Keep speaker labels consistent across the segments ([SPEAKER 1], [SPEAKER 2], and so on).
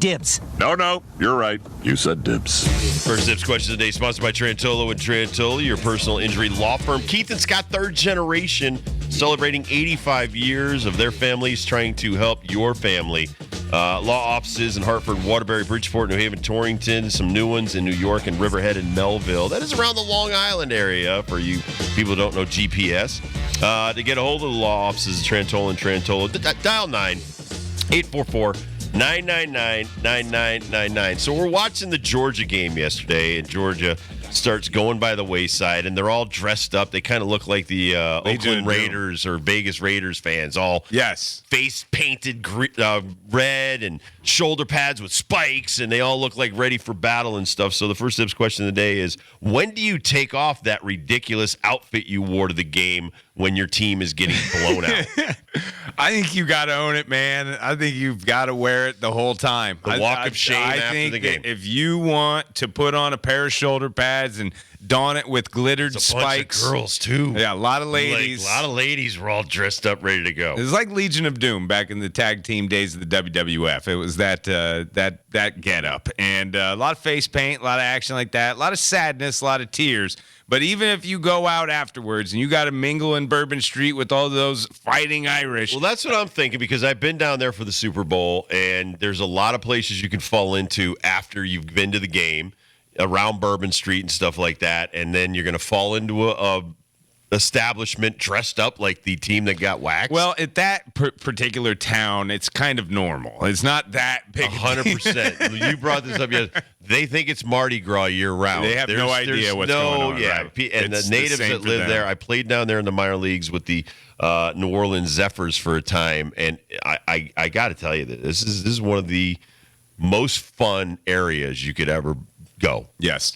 [SPEAKER 1] Dibbs.
[SPEAKER 2] No, you're right. You said dibs.
[SPEAKER 3] First Dibbs question of the day, sponsored by Trantolo and Trantolo, your personal injury law firm. Keith and Scott, third generation, celebrating 85 years of their families trying to help your family. Law offices in Hartford, Waterbury, Bridgeport, New Haven, Torrington, some new ones in New York and Riverhead and Melville. That is around the Long Island area for you people who don't know GPS. To get a hold of the law offices of Trantolo and Trantolo, dial 9-844-999-9999. So we're watching the Georgia game yesterday, and Georgia starts going by the wayside, and they're all dressed up. They kind of look like the Oakland Raiders or Vegas Raiders fans, all face painted red and shoulder pads with spikes, and they all look like ready for battle and stuff. So the first tips question of the day is, when do you take off that ridiculous outfit you wore to the game when your team is getting blown out?
[SPEAKER 4] I think you got to own it, man. I think you've got to wear it the whole time.
[SPEAKER 3] The walk of shame after the game.
[SPEAKER 4] If you want to put on a pair of shoulder pads and don it with glittered spikes.
[SPEAKER 3] Bunch of girls, too.
[SPEAKER 4] Yeah, a lot of ladies.
[SPEAKER 3] A lot of ladies were all dressed up, ready to go.
[SPEAKER 4] It was like Legion of Doom back in the tag team days of the WWF. It was that get up. And a lot of face paint, a lot of action like that, a lot of sadness, a lot of tears. But even if you go out afterwards and you got to mingle in Bourbon Street with all those fighting Irish.
[SPEAKER 3] Well, that's what I'm thinking, because I've been down there for the Super Bowl, and there's a lot of places you can fall into after you've been to the game, around Bourbon Street and stuff like that, and then you're going to fall into a establishment dressed up like the team that got waxed.
[SPEAKER 4] Well, at that particular town, it's kind of normal. It's not that big.
[SPEAKER 3] 100%. You brought this up yet. They think it's Mardi Gras year round.
[SPEAKER 4] They have no idea what's going on.
[SPEAKER 3] Yeah,
[SPEAKER 4] right?
[SPEAKER 3] And the natives that live there. I played down there in the minor leagues with the New Orleans Zephyrs for a time, and I got to tell you that this is one of the most fun areas you could ever go.
[SPEAKER 4] Yes.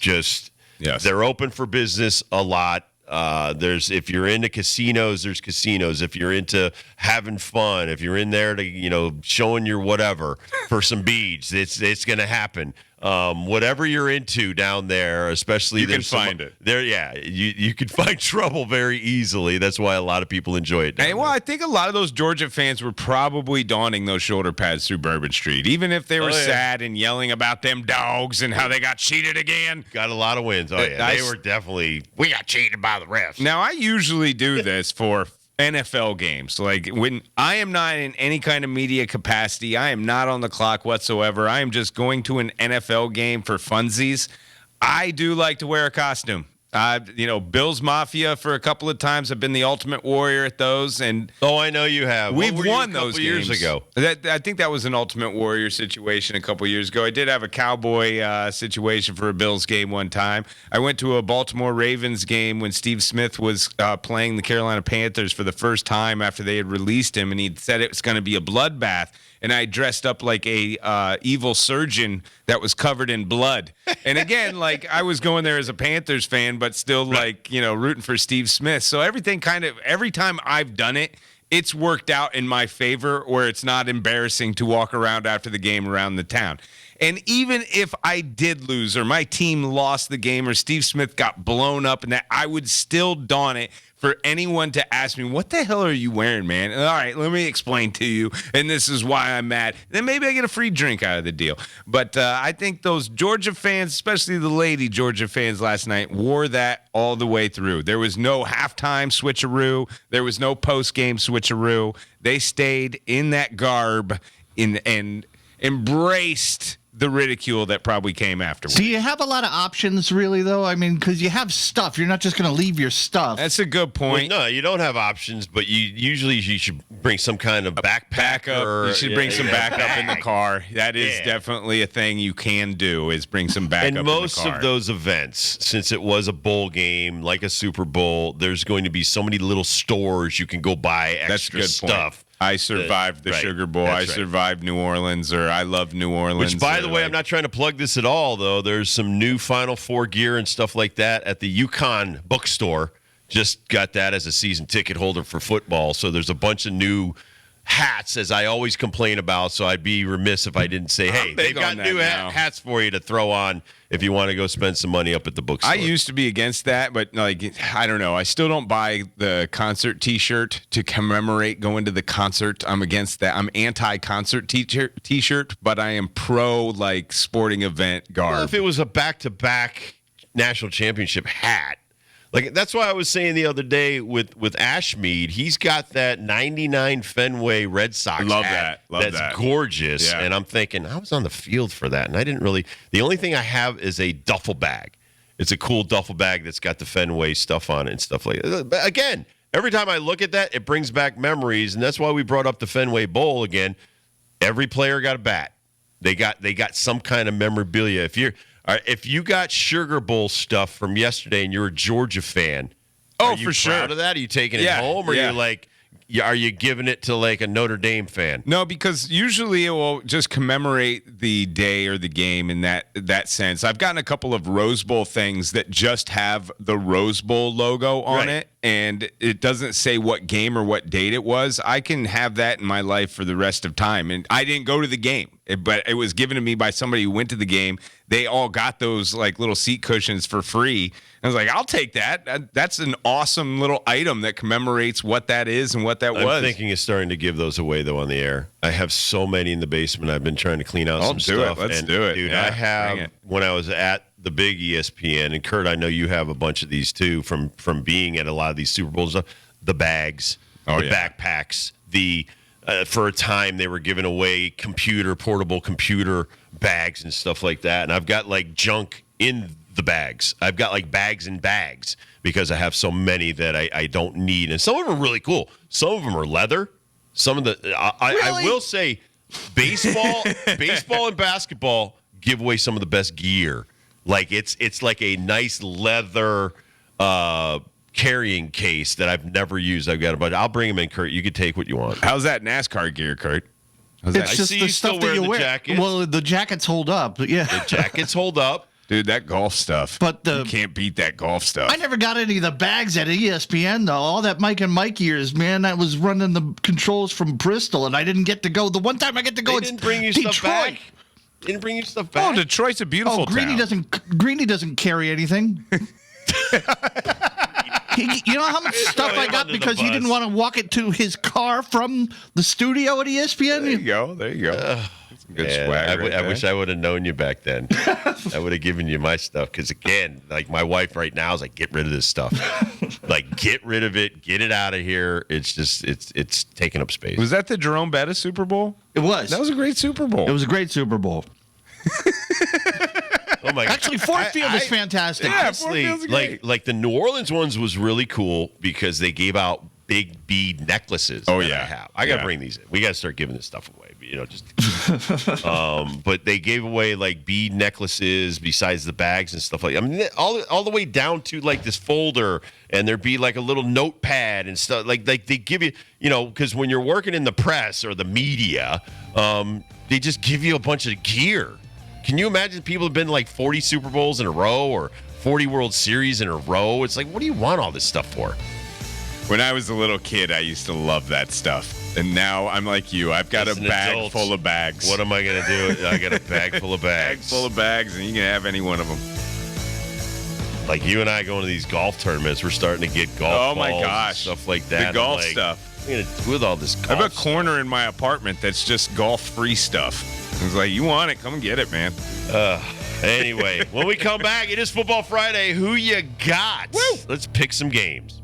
[SPEAKER 3] They're open for business a lot. If you're into casinos, there's casinos. If you're into having fun, if you're in there to, showing your whatever for some beads, it's going to happen. Whatever you're into down there, especially
[SPEAKER 4] you can find it
[SPEAKER 3] there. Yeah, you can find trouble very easily. That's why a lot of people enjoy it.
[SPEAKER 4] I think a lot of those Georgia fans were probably donning those shoulder pads through Bourbon Street, even if they were sad and yelling about them dogs and how they got cheated again.
[SPEAKER 3] Got a lot of wins. Oh yeah, they were definitely. We got cheated by the refs.
[SPEAKER 4] Now I usually do this for NFL games. Like when I am not in any kind of media capacity, I am not on the clock whatsoever. I am just going to an NFL game for funsies. I do like to wear a costume. Bill's Mafia for a couple of times. I've been the Ultimate Warrior at those, and
[SPEAKER 3] I know you have.
[SPEAKER 4] We've won those
[SPEAKER 3] years ago.
[SPEAKER 4] I think that was an Ultimate Warrior situation a couple of years ago. I did have a cowboy situation for a Bills game one time. I went to a Baltimore Ravens game when Steve Smith was playing the Carolina Panthers for the first time after they had released him, and he said it was going to be a bloodbath. And I dressed up like a evil surgeon that was covered in blood. And again, like I was going there as a Panthers fan, but still rooting for Steve Smith. So every time I've done it, it's worked out in my favor, where it's not embarrassing to walk around after the game around the town. And even if I did lose or my team lost the game or Steve Smith got blown up and that, I would still don it for anyone to ask me, what the hell are you wearing, man? All right, let me explain to you, and this is why I'm mad. Then maybe I get a free drink out of the deal. But I think those Georgia fans, especially the lady Georgia fans last night, wore that all the way through. There was no halftime switcheroo. There was no post-game switcheroo. They stayed in that garb and embraced the ridicule that probably came afterwards.
[SPEAKER 1] Do you have a lot of options, really, though? I mean, because you have stuff. You're not just going to leave your stuff.
[SPEAKER 4] That's a good point.
[SPEAKER 3] Well, no, you don't have options, but you should bring some kind of backpack.
[SPEAKER 4] You should bring some backup in the car. That is definitely a thing you can do, is bring some backup in the car.
[SPEAKER 3] And most of those events, since it was a bowl game, like a Super Bowl, there's going to be so many little stores you can go buy extra stuff.
[SPEAKER 4] I survived the Sugar Bowl. I survived New Orleans, or I love New Orleans.
[SPEAKER 3] Which, by the way, I'm not trying to plug this at all, though. There's some new Final Four gear and stuff like that at the UConn bookstore. Just got that as a season ticket holder for football. So there's a bunch of new hats, as I always complain about, so I'd be remiss if I didn't say, hey, they've got new hats for you to throw on if you want to go spend some money up at the bookstore.
[SPEAKER 4] I used to be against that, but I don't know. I still don't buy the concert T-shirt to commemorate going to the concert. I'm against that. I'm anti-concert T-shirt, but I am pro sporting event garb.
[SPEAKER 3] Well, if it was a back-to-back national championship hat, that's why I was saying the other day with Ashmead, he's got that 99 Fenway Red Sox hat. That's gorgeous. Yeah. And I'm thinking, I was on the field for that, and I didn't really. The only thing I have is a duffel bag. It's a cool duffel bag that's got the Fenway stuff on it and stuff like that. But again, every time I look at that, it brings back memories, and that's why we brought up the Fenway Bowl again. Every player got a bat. They got some kind of memorabilia. If you got Sugar Bowl stuff from yesterday and you're a Georgia fan, are you proud of that? Are you taking it home, or are you giving it to a Notre Dame fan?
[SPEAKER 4] No, because usually it will just commemorate the day or the game in that sense. I've gotten a couple of Rose Bowl things that just have the Rose Bowl logo on it, and it doesn't say what game or what date it was. I can have that in my life for the rest of time. And I didn't go to the game, but it was given to me by somebody who went to the game. They all got those little seat cushions for free. I was like, I'll take that. That's an awesome little item that commemorates what that is and what that was.
[SPEAKER 3] I'm thinking of starting to give those away, though, on the air. I have so many in the basement. I've been trying to clean out some stuff.
[SPEAKER 4] Let's do it.
[SPEAKER 3] Dude, I have, when I was at the big ESPN, and Kurt, I know you have a bunch of these too from being at a lot of these Super Bowls, the bags, backpacks, for a time they were giving away portable computer bags and stuff like that. And I've got junk in the bags. I've got bags and bags because I have so many that I don't need. And some of them are really cool. Some of them are leather. Some of the I will say baseball and basketball give away some of the best gear. It's like a nice leather carrying case that I've never used. I've got a bunch. I'll bring them in, Kurt. You could take what you want.
[SPEAKER 4] How's that NASCAR gear, Kurt?
[SPEAKER 1] It's just the stuff that you wear.
[SPEAKER 3] Jacket.
[SPEAKER 1] Well, the jackets hold up. Yeah,
[SPEAKER 3] the jackets hold up.
[SPEAKER 4] Dude, that golf stuff.
[SPEAKER 1] But
[SPEAKER 4] you can't beat that golf stuff.
[SPEAKER 1] I never got any of the bags at ESPN, though. All that Mike and Mike years, man, I was running the controls from Bristol, and I didn't get to go. The one time I get to go,
[SPEAKER 3] they didn't bring you stuff back. Didn't bring you stuff back.
[SPEAKER 4] Oh, Detroit's a beautiful town.
[SPEAKER 1] Greeny doesn't carry anything. You know how much stuff I got because he didn't want to walk it to his car from the studio at ESPN?
[SPEAKER 4] There you go. Good swag.
[SPEAKER 3] I wish I would have known you back then. I would have given you my stuff because, again, my wife right now is get rid of this stuff. Get rid of it. Get it out of here. It's just it's taking up space.
[SPEAKER 4] Was that the Jerome Bettis Super Bowl?
[SPEAKER 1] It was.
[SPEAKER 4] That was a great Super Bowl.
[SPEAKER 1] It was a great Super Bowl.
[SPEAKER 3] Oh my God.
[SPEAKER 1] Actually, Ford Field is fantastic.
[SPEAKER 3] Yeah, honestly, the New Orleans ones was really cool because they gave out big bead necklaces. I got to bring these in. We got to start giving this stuff away. But they gave away bead necklaces besides the bags and stuff like that. I mean, all the way down to this folder, and there'd be a little notepad and stuff. They give you, because when you're working in the press or the media, they just give you a bunch of gear. Can you imagine people have been 40 Super Bowls in a row or 40 World Series in a row? It's what do you want all this stuff for?
[SPEAKER 4] When I was a little kid, I used to love that stuff. And now I'm like you. I've got a bag full of bags.
[SPEAKER 3] What am I going to do? I got a bag full of bags.
[SPEAKER 4] Bag full of bags, and you can have any one of them.
[SPEAKER 3] You and I going to these golf tournaments, we're starting to get golf balls and stuff like that.
[SPEAKER 4] The golf stuff.
[SPEAKER 3] What am I going to do with all this golf
[SPEAKER 4] I have a corner in my apartment that's just golf-free stuff. It's you want it, come and get it, man.
[SPEAKER 3] Anyway, when we come back, it is Football Friday. Who you got?
[SPEAKER 4] Woo!
[SPEAKER 3] Let's pick some games.